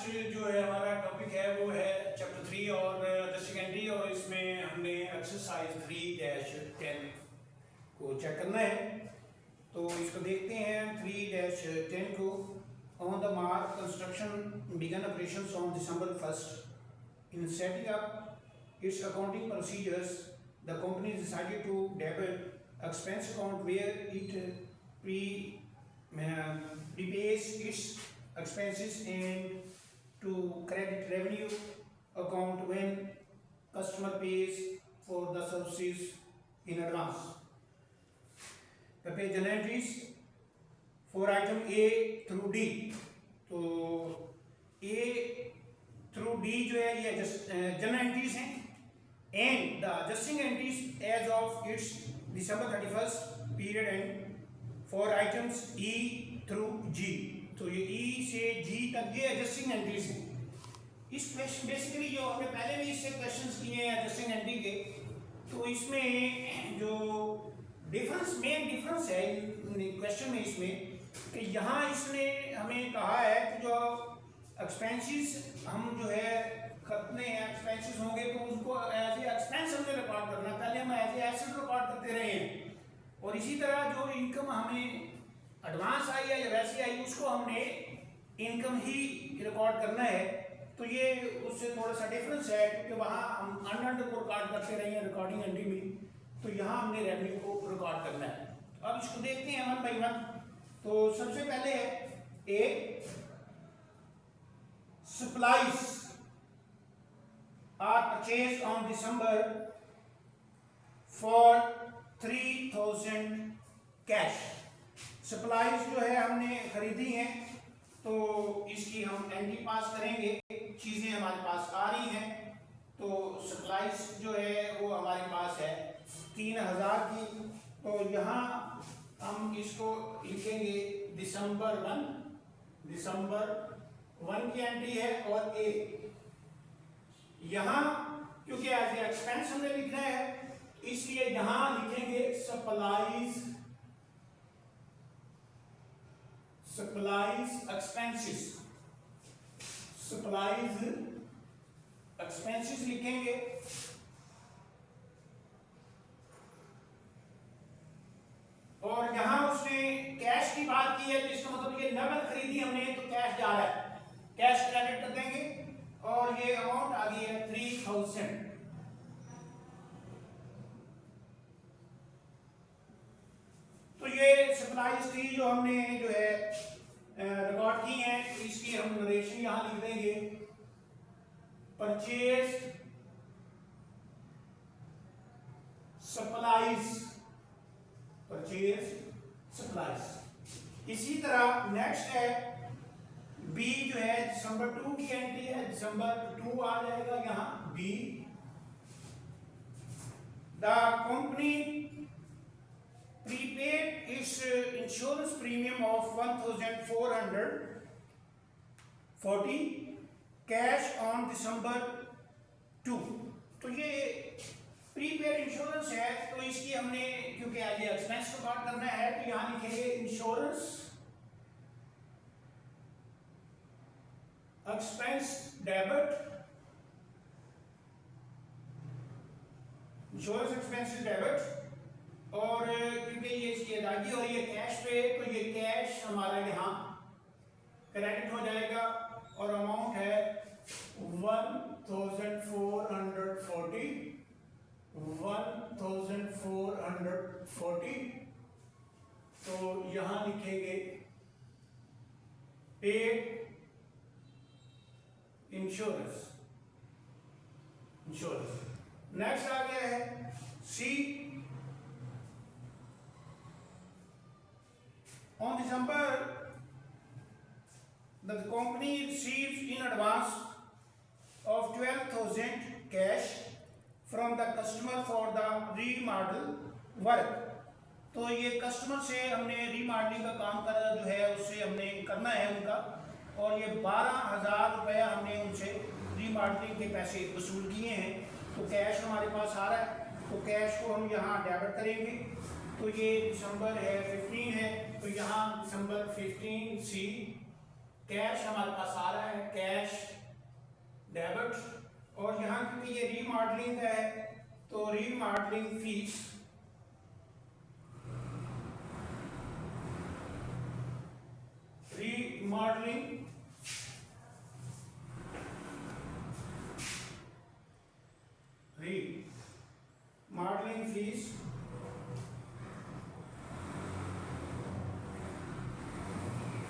Last जो है हमारा टॉपिक है वो है चैप्टर 3 और द एंट्री, और इसमें हमने एक्सरसाइज 3-10 को चेक करना है। तो इसको देखते हैं 3-10 को। On the mark construction began operations on December 1st। In setting up its accounting procedures, the company decided to debit expense account where it prepays its expenses and to credit revenue account when customer pays for the services in advance. The pay journal entries for item A through D. तो A through D जो है ये journal entries हैं, and the adjusting entries as of its December 31st period end for items E through G. तो ये E से G तक ये एडजस्टिंग एंट्रीज हैं। इस क्वेश्चन बेसिकली जो हमने पहले भी इससे क्वेश्चंस किए हैं एडजस्टिंग एंट्री के, तो इसमें जो मेन डिफरेंस है क्वेश्चन में इसमें कि यहाँ इसने हमें कहा है कि जो एक्सपेंसेस हम जो है कितने एक्सपेंसेस होंगे तो उसको एज ए एक्सपेंस हमने रिकॉर्ड करना, पहले हम एज ए एसेट रिकॉर्ड करते रहे हैं। और इसी तरह जो इनकम हमें एडवांस आई है या वैसी आई उसको हमने इनकम ही रिकॉर्ड करना है। तो ये उससे थोड़ा सा डिफरेंस है क्योंकि वहाँ हम अनअर्न्ड को रिकॉर्ड करते रहे हैं रिकॉर्डिंग एंट्री में, तो यहाँ हमने रेवेन्यू को रिकॉर्ड करना है। अब इसको देखते हैं वन बाई वन। तो सबसे पहले है a supplies are purchase on December for 3000 cash. Supplies जो है हमने खरीदी हैं, तो इसकी हम एंट्री पास करेंगे। चीज़ें हमारे पास आ रही हैं, तो सप्लाईज जो है वो हमारे पास है 3000 की। तो यहाँ हम इसको लिखेंगे December 1 की एंट्री है। और ए यहाँ क्योंकि एज ए एक्सपेंस हमने लिखना है, इसलिए यहाँ लिखेंगे सप्लाईज एक्सपेंसेस लिखेंगे। और यहां उसने कैश की बात की है, तो इसका मतलब ये नगद खरीदी हमने तो कैश जा रहा है, कैश क्रेडिट कर देंगे। और ये अमाउंट आ गई है 3000। तो ये सप्लाईज थी जो हमने जो है रिकॉर्ड की है, तो इसकी हम नरेशन यहां लिख देंगे। Purchase supplies. इसी तरह नेक्स्ट है बी जो है December 2 की एंट्री है, December 2 आ जाएगा यहां B. The company prepaid its insurance premium of 1440 cash on December 2। तो ये प्रीपेड इंश्योरेंस है, तो इसकी हमने क्योंकि आज ये एक्सपेंस रिकॉर्ड करना है, तो यहाँ लिखेंगे insurance expense debit, insurance expenses debit. और क्योंकि ये इसकी अदायगी हो रही है कैश पे, तो ये कैश हमारा यहाँ क्रेडिट हो जाएगा। और अमाउंट है 1440। तो यहाँ लिखेंगे पेड इंश्योरेंस। नेक्स्ट आ गया है सी। On December, the company receives in advance of 12,000 cash from the customer for the remodel work। तो ये कस्टमर से हमने रीमॉडलिंग का काम करा जो है उससे हमने करना है उनका, और ये 12,000 रुपया हमने उनसे रीमॉडलिंग के पैसे वसूल किए हैं। तो कैश हमारे पास आ रहा है, तो कैश को हम यहाँ डेबिट करेंगे। तो ये दिसंबर है 15 है, तो यहाँ December 15 सी कैश हमारे पास आ रहा है, कैश डेबिट। और यहाँ क्योंकि ये रीमॉडलिंग है तो remodelling fees remodelling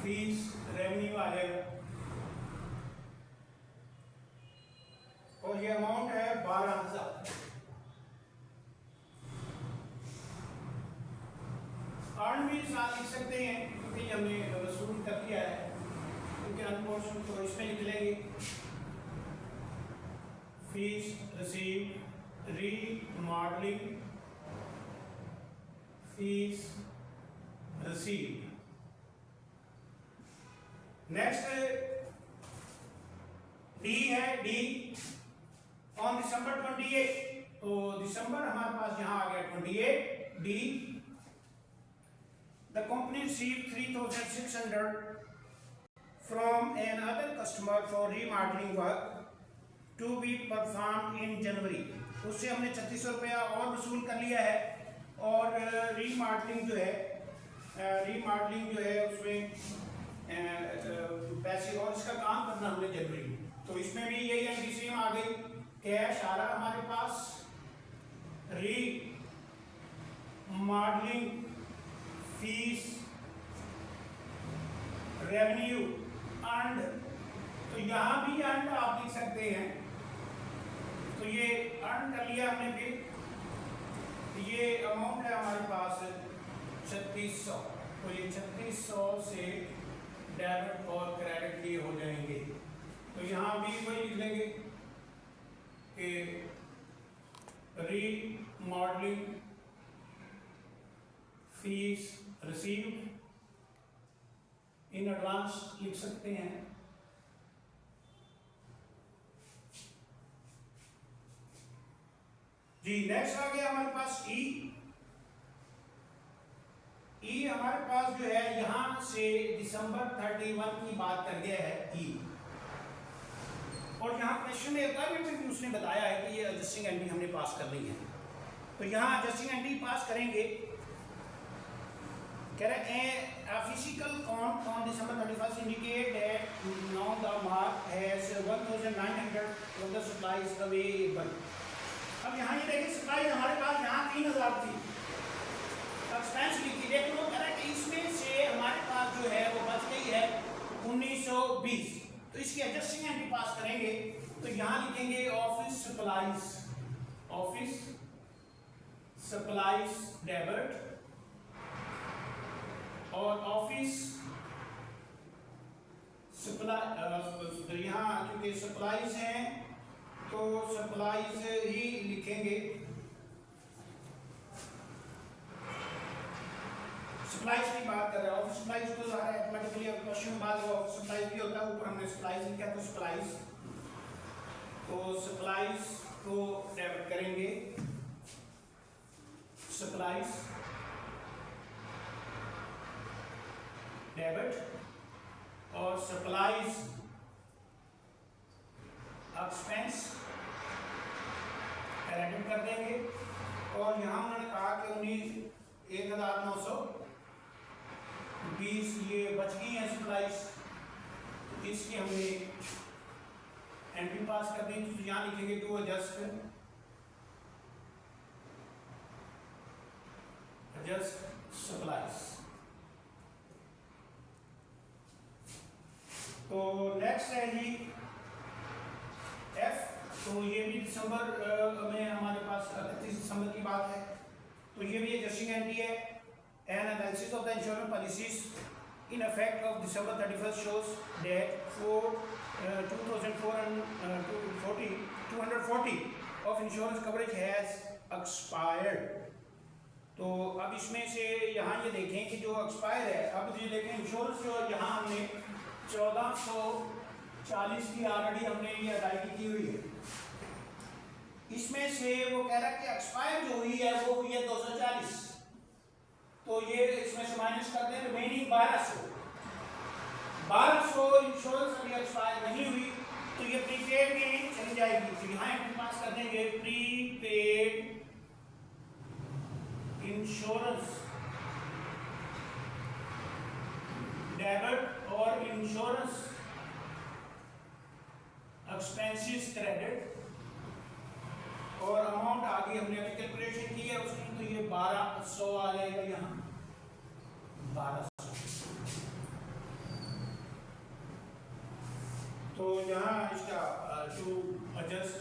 fees revenue आ जाएगा और ये अमाउंट है 12,000। अर्न भी साथ लिख सकते हैं क्योंकि हमने वसूल कर दिया है, क्योंकि अनपोर्शन तो इसमें लिख लेंगे fees receive remodelling fees receive. Next D है, डी ऑन दिसंबर 28, तो दिसंबर हमारे पास यहाँ आ गया 28। D the company received 3,600 from another customer for remodeling work to be performed in January। उससे हमने 3600 रुपया और वसूल कर लिया है और रीमॉडलिंग जो है उसमें पैसे और इसका काम करना हमने जनवरी में, तो इसमें भी यही एंट्री सेम आ गई। कैश आ रहा हमारे पास, री मॉडलिंग फीस रेवेन्यू अर्न्ड, तो यहाँ भी अर्न्ड आप लिख सकते हैं। तो ये अर्न कर लिया हमने, फिर ये अमाउंट है हमारे पास 3600, तो ये 3600 से डेबिट और क्रेडिट ये हो जाएंगे। तो यहाँ भी वही लिख लेंगे कि remodelling fees received in advance लिख सकते हैं। जी नेक्स्ट आ गया हमारे पास ई हमारे पास जो है यहां से दिसंबर 31 की बात कर दिया है ई, और यहाँ क्वेश्चन में भी उसने बताया है कि ये एडजस्टिंग एंट्री हमने पास करनी है। तो यहाँ एडजस्टिंग एंट्री पास करेंगे, कह रहे हैं physical count on December 31 indicate that now the mark has 1900 of the supplies available. अब यहाँ ये देखिए सप्लाई हमारे पास यहाँ 3000 थी, एक्सपेंस लिखी, लेकिन वो कह रहा है कि इसमें से हमारे पास जो है वो बच गई है 1920, तो इसकी एडजस्टिंग एंट्री पास करेंगे। तो यहाँ लिखेंगे ऑफिस सप्लाईज डेबिट और ऑफिस सप्लाई, यहाँ क्योंकि सप्लाईज हैं तो सप्लाईज ही लिखेंगे। सप्लाईज की बात कर रहे हैं, ऑफिस सप्लाईज तो ऑटोमेटिकली क्वेश्चन में बाद ऑफिस सप्लाईज भी होता है, ऊपर हमने सप्लाईज लिखा तो सप्लाईज को डेबिट करेंगे, सप्लाईज डेबिट और सप्लाईज एक्सपेंस क्रेडिट कर देंगे। और यहाँ उन्होंने कहा कि 1920 ये बच गई है सप्लाईज, इसकी हमने एंट्री पास कर दी। तो यहाँ लिखेंगे टू एडजस्ट सप्लाईज। तो नेक्स्ट है जी एफ, तो ये भी दिसंबर में हमारे पास 31 दिसंबर की बात है, तो ये भी एडजस्टिंग एंट्री है। N analysis of the insurance policies in effect of December 31st shows that for 240 of insurance coverage has expired। तो अब इसमें से यहाँ ये देखें कि जो एक्सपायर है, अब ये देखें इंश्योरेंस जो यहाँ हमने 1440 की ऑलरेडी हमने ये अदायगी की हुई है, इसमें से वो कह रहा है कि एक्सपायर जो हुई है वो हुई है 240, तो ये इसमें से माइनस कर दें, रिमेनिंग 1200 इंश्योरेंस अभी एक्सपायर नहीं हुई तो ये प्रीपेड में चली जाएगी। तो यहाँ एंट्री पास कर देंगे प्रीपेड इंश्योरेंस डेबिट और इंश्योरेंस एक्सपेंसेस क्रेडिट, और अमाउंट आगे हमने अभी कैलकुलेशन की है उसकी, तो ये 1200 आ जाएगा यहाँ 1200। तो यहाँ इसका to adjust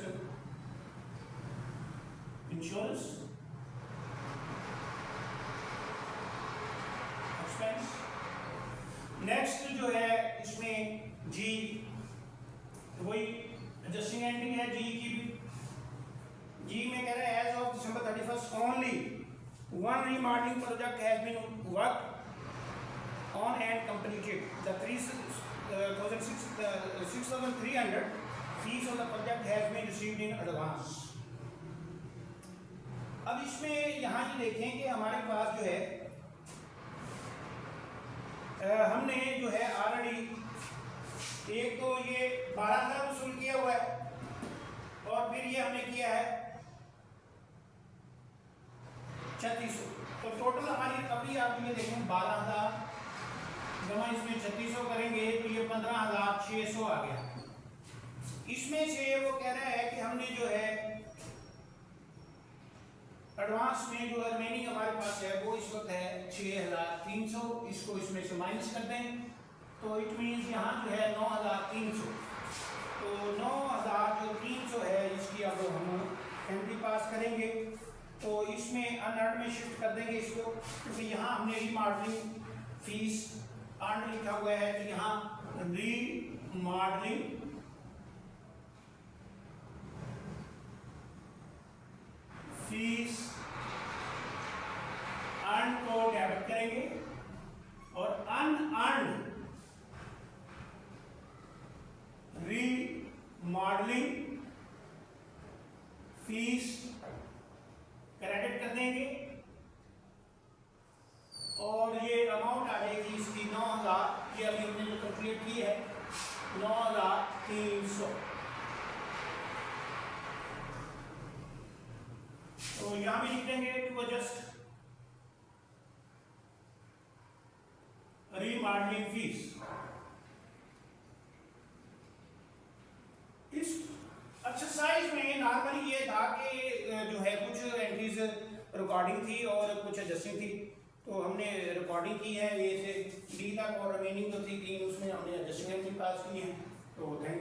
insurance expense. Next जो है इसमें जी वही एडजस्टिंग एंट्री है जी की भी। जी में कह रहा है as of December 31st only one remodeling project has been worked on and completed. The 6,300 fees of the project has been received in advance. अब इसमें यहाँ ये देखें कि हमारे पास जो है हमने जो है ऑलरेडी एक तो ये 12,000 वसूल किया हुआ है और फिर ये हमने किया है 3600। तो टोटल हमारी रिकवरी आप ये देखें 12,000 जमा इसमें 3600 करेंगे तो ये 15,600 आ गया। इसमें से वो कह रहा है कि हमने जो है एडवांस में जो रिमेनिंग हमारे पास है वो इस वक्त है 6,300, इसको इसमें से माइनस कर दें तो इट मीन्स यहाँ जो है 9,300। तो 9,300 है इसकी अब हम एंट्री पास करेंगे तो इसमें अनअर्न में शिफ्ट कर देंगे इसको, क्योंकि यहाँ हमने रीमॉडलिंग फीस अर्न लिखा हुआ है तो यहाँ रीमॉडलिंग फीस अर्न को डेबिट करेंगे और अनअर्न रीमॉडलिंग फीस क्रेडिट कर देंगे और ये अमाउंट आ जाएगी इसकी 9,000, ये अभी हमने जो कैलकुलेट की है 9,300। तो यहाँ भी लिख देंगे टू एडजस्ट रीमॉडलिंग फीस। इस एक्सरसाइज में नॉर्मली ये था कि जो है कुछ एंट्रीज रिकॉर्डिंग थी और कुछ एडजस्टिंग थी, तो हमने रिकॉर्डिंग की है ए से डी तक और रिमेनिंग जो थी 3 उसमें हमने एडजस्टिंग एंट्री पास की है। तो थैंक